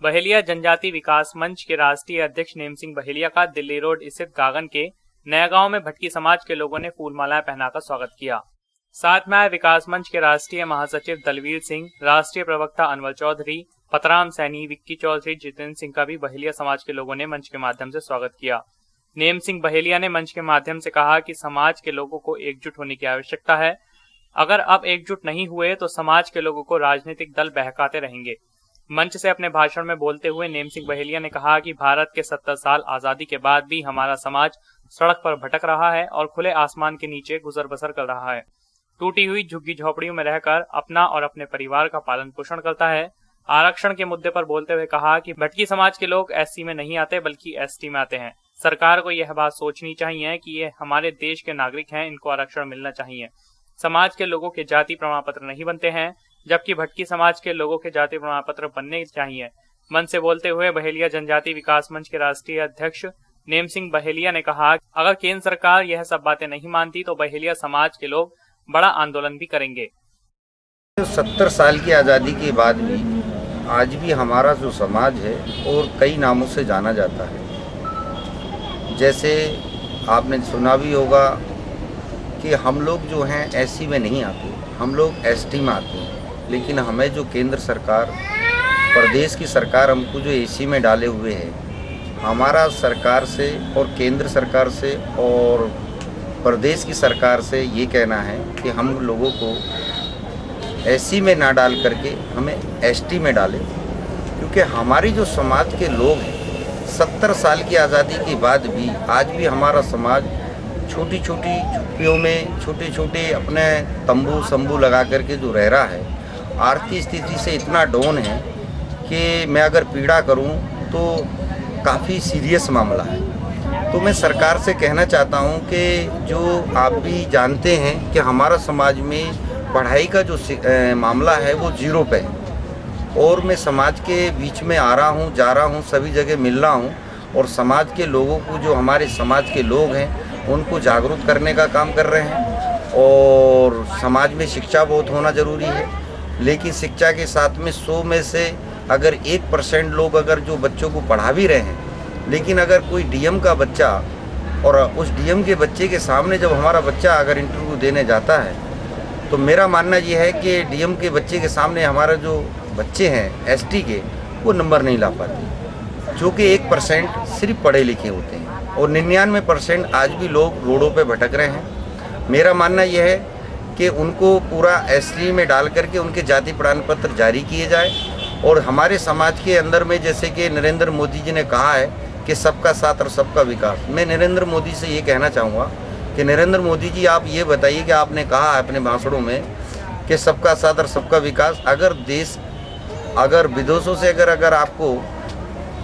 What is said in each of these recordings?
बहेलिया जनजाति विकास मंच के राष्ट्रीय अध्यक्ष नेम सिंह बहेलिया का दिल्ली रोड स्थित गागन के नया गांव में भटकी समाज के लोगों ने फूल मालाएं पहनाकर स्वागत किया। साथ में आए विकास मंच के राष्ट्रीय महासचिव दलवीर सिंह, राष्ट्रीय प्रवक्ता अनवर चौधरी, पतराम सैनी, विक्की चौधरी, जितेंद्र सिंह का भी बहेलिया समाज के लोगों ने मंच के माध्यम से स्वागत किया। नेम सिंह बहेलिया ने मंच के माध्यम से कहा कि समाज के लोगों को एकजुट होने की आवश्यकता है। अगर अब एकजुट नहीं हुए तो समाज के लोगों को राजनीतिक दल बहकाते रहेंगे। मंच से अपने भाषण में बोलते हुए नेम सिंह बहेलिया ने कहा कि भारत के 70 साल आजादी के बाद भी हमारा समाज सड़क पर भटक रहा है और खुले आसमान के नीचे गुजर बसर कर रहा है। टूटी हुई झुग्गी झोपड़ियों में रहकर अपना और अपने परिवार का पालन पोषण करता है। आरक्षण के मुद्दे पर बोलते हुए कहा कि भटकी समाज के लोग एससी में नहीं आते बल्कि एसटी में आते हैं। सरकार को यह बात सोचनी चाहिए कि ये हमारे देश के नागरिक हैं, इनको आरक्षण मिलना चाहिए। समाज के लोगों के जाति प्रमाण पत्र नहीं बनते हैं, जबकि भटकी समाज के लोगों के जाति प्रमाण पत्र बनने चाहिए। मंच से बोलते हुए बहेलिया जनजाति विकास मंच के राष्ट्रीय अध्यक्ष नेम सिंह बहेलिया ने कहा, अगर केंद्र सरकार यह सब बातें नहीं मानती तो बहेलिया समाज के लोग बड़ा आंदोलन भी करेंगे। 70 साल की आज़ादी के बाद भी आज भी हमारा जो समाज है और कई नामों से जाना जाता है। जैसे आपने सुना भी होगा कि हम लोग जो हैं एससी में नहीं आते, हम लोग एसटी में आते हैं। लेकिन हमें जो केंद्र सरकार, प्रदेश की सरकार हमको जो एसी में डाले हुए है, हमारा सरकार से और केंद्र सरकार से और प्रदेश की सरकार से ये कहना है कि हम लोगों को एससी में ना डाल करके हमें एसटी में डालें, क्योंकि हमारी जो समाज के लोग हैं 70 साल की आज़ादी के बाद भी आज भी हमारा समाज छोटी छोटी झुग्गियों में छोटे छोटे अपने तंबू लगा करके जो रह रहा है, आर्थिक स्थिति से इतना डाउन है कि मैं अगर पीड़ा करूं तो काफ़ी सीरियस मामला है। तो मैं सरकार से कहना चाहता हूं कि जो आप भी जानते हैं कि हमारा समाज में पढ़ाई का जो मामला है वो जीरो पे है, और मैं समाज के बीच में आ रहा हूं, जा रहा हूं, सभी जगह मिल रहा हूं, और समाज के लोगों को, जो हमारे समाज के लोग हैं, उनको जागरूक करने का काम कर रहे हैं। और समाज में शिक्षा बहुत होना ज़रूरी है, लेकिन शिक्षा के साथ में 100 में से अगर 1% लोग अगर जो बच्चों को पढ़ा भी रहे हैं, लेकिन अगर कोई डीएम का बच्चा और उस डीएम के बच्चे के सामने जब हमारा बच्चा अगर इंटरव्यू देने जाता है, तो मेरा मानना ये है कि डीएम के बच्चे के सामने हमारा जो बच्चे हैं एसटी के, वो नंबर नहीं ला पाते, जो कि 1% सिर्फ पढ़े लिखे होते हैं, और 99% आज भी लोग रोडों पे भटक रहे हैं। मेरा मानना यह है कि उनको पूरा एसटी में डाल करके उनके जाति प्रमाण पत्र जारी किए जाए। और हमारे समाज के अंदर में, जैसे कि नरेंद्र मोदी जी ने कहा है कि सबका साथ और सबका विकास, मैं नरेंद्र मोदी से ये कहना चाहूँगा कि नरेंद्र मोदी जी, आप ये बताइए कि आपने कहा है अपने भाषणों में कि सबका साथ और सबका विकास, अगर देश, अगर विदेशों से अगर आपको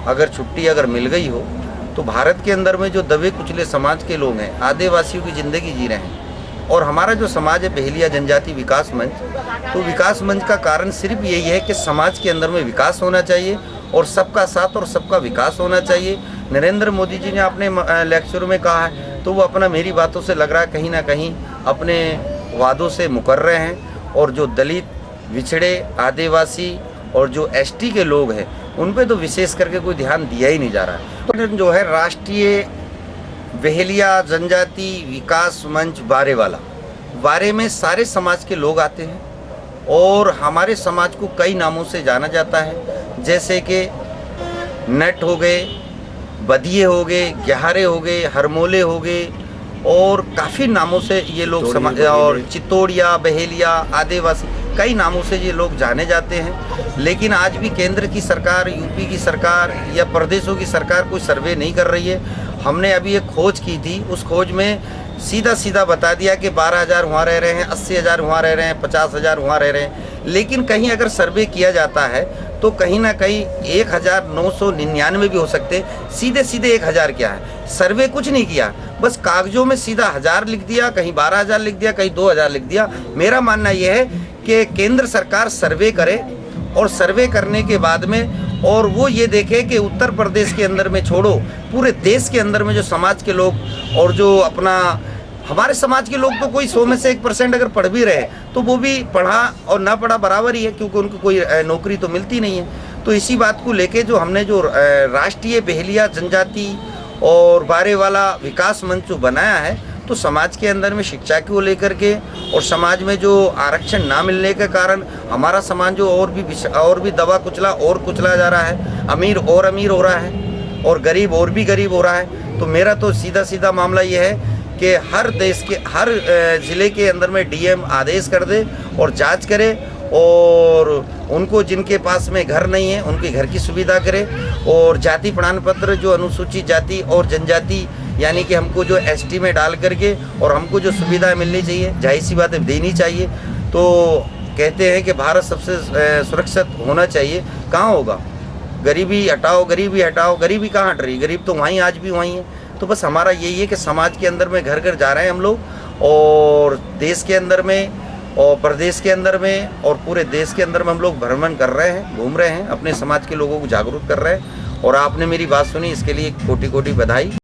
अगर छुट्टी अगर मिल गई हो, तो भारत के अंदर में जो दबे कुचले समाज के लोग हैं, आदिवासियों की ज़िंदगी जी रहे हैं, और हमारा जो समाज है बहेलिया जनजाति विकास मंच, तो विकास मंच का कारण सिर्फ यही है कि समाज के अंदर में विकास होना चाहिए और सबका साथ और सबका विकास होना चाहिए। नरेंद्र मोदी जी ने अपने लेक्चर में कहा है, तो वो अपना, मेरी बातों से लग रहा है कहीं ना कहीं अपने वादों से मुकर रहे हैं, और जो दलित, विछड़े, आदिवासी और जो एसटी के लोग हैं उन पे तो विशेष करके कोई ध्यान दिया ही नहीं जा रहा है। तो जो है राष्ट्रीय बहेलिया जनजाति विकास मंच बारे में सारे समाज के लोग आते हैं, और हमारे समाज को कई नामों से जाना जाता है, जैसे कि नट हो गए, बदिये हो गए, ग्यारे हो गए, हरमोले हो गए, और काफ़ी नामों से ये लोग समाज, और चित्तौड़िया, बहेलिया, आदिवासी, कई नामों से ये लोग जाने जाते हैं। लेकिन आज भी केंद्र की सरकार, यूपी की सरकार या प्रदेशों की सरकार कोई सर्वे नहीं कर रही है। हमने अभी एक खोज की थी, उस खोज में सीधा बता दिया कि 12,000 वहाँ रह रहे हैं, 80,000 वहाँ रह रहे हैं, 50,000 वहाँ रह रहे हैं। लेकिन कहीं अगर सर्वे किया जाता है तो कहीं ना कहीं 1,999 भी हो सकते। सीधे 1,000 क्या है, सर्वे कुछ नहीं किया, बस कागजों में सीधा 1,000 लिख दिया, कहीं 12,000 लिख दिया, कहीं 2,000 लिख दिया। मेरा मानना यह है कि केंद्र सरकार सर्वे करे, और सर्वे करने के बाद में और वो ये देखे कि उत्तर प्रदेश के अंदर में छोड़ो, पूरे देश के अंदर में जो समाज के लोग, और जो अपना हमारे समाज के लोग, तो कोई 100 में से 1% अगर पढ़ भी रहे तो वो भी पढ़ा और ना पढ़ा बराबर ही है, क्योंकि उनको कोई नौकरी तो मिलती नहीं है। तो इसी बात को लेके जो हमने जो राष्ट्रीय बहेलिया जनजाति और बारेवाला विकास मंच जो बनाया है, तो समाज के अंदर में शिक्षा को लेकर के और समाज में जो आरक्षण ना मिलने के कारण हमारा समाज जो और भी दबा कुचला और कुचला जा रहा है, अमीर और अमीर हो रहा है और गरीब और भी गरीब हो रहा है। तो मेरा तो सीधा मामला ये है कि हर देश के हर ज़िले के अंदर में डीएम आदेश कर दे और जांच करे और उनको जिनके पास में घर नहीं है उनके घर की सुविधा करे और जाति प्रमाण पत्र जो अनुसूचित जाति और जनजाति यानी कि हमको जो एसटी में डाल करके और हमको जो सुविधाएं मिलनी चाहिए, जाहिर सी बात है देनी चाहिए। तो कहते हैं कि भारत सबसे सुरक्षित होना चाहिए, कहाँ होगा? गरीबी हटाओ, गरीबी हटाओ, गरीबी कहाँ हट रही? गरीब तो वहीं आज भी वहीं है। तो बस हमारा यही है कि समाज के अंदर में घर घर जा रहे हैं हम लोग और देश के अंदर में और प्रदेश के अंदर में और पूरे देश के अंदर में हम लोग भ्रमण कर रहे हैं, घूम रहे हैं, अपने समाज के लोगों को जागरूक कर रहे हैं। और आपने मेरी बात सुनी, इसके लिए कोटि कोटि बधाई।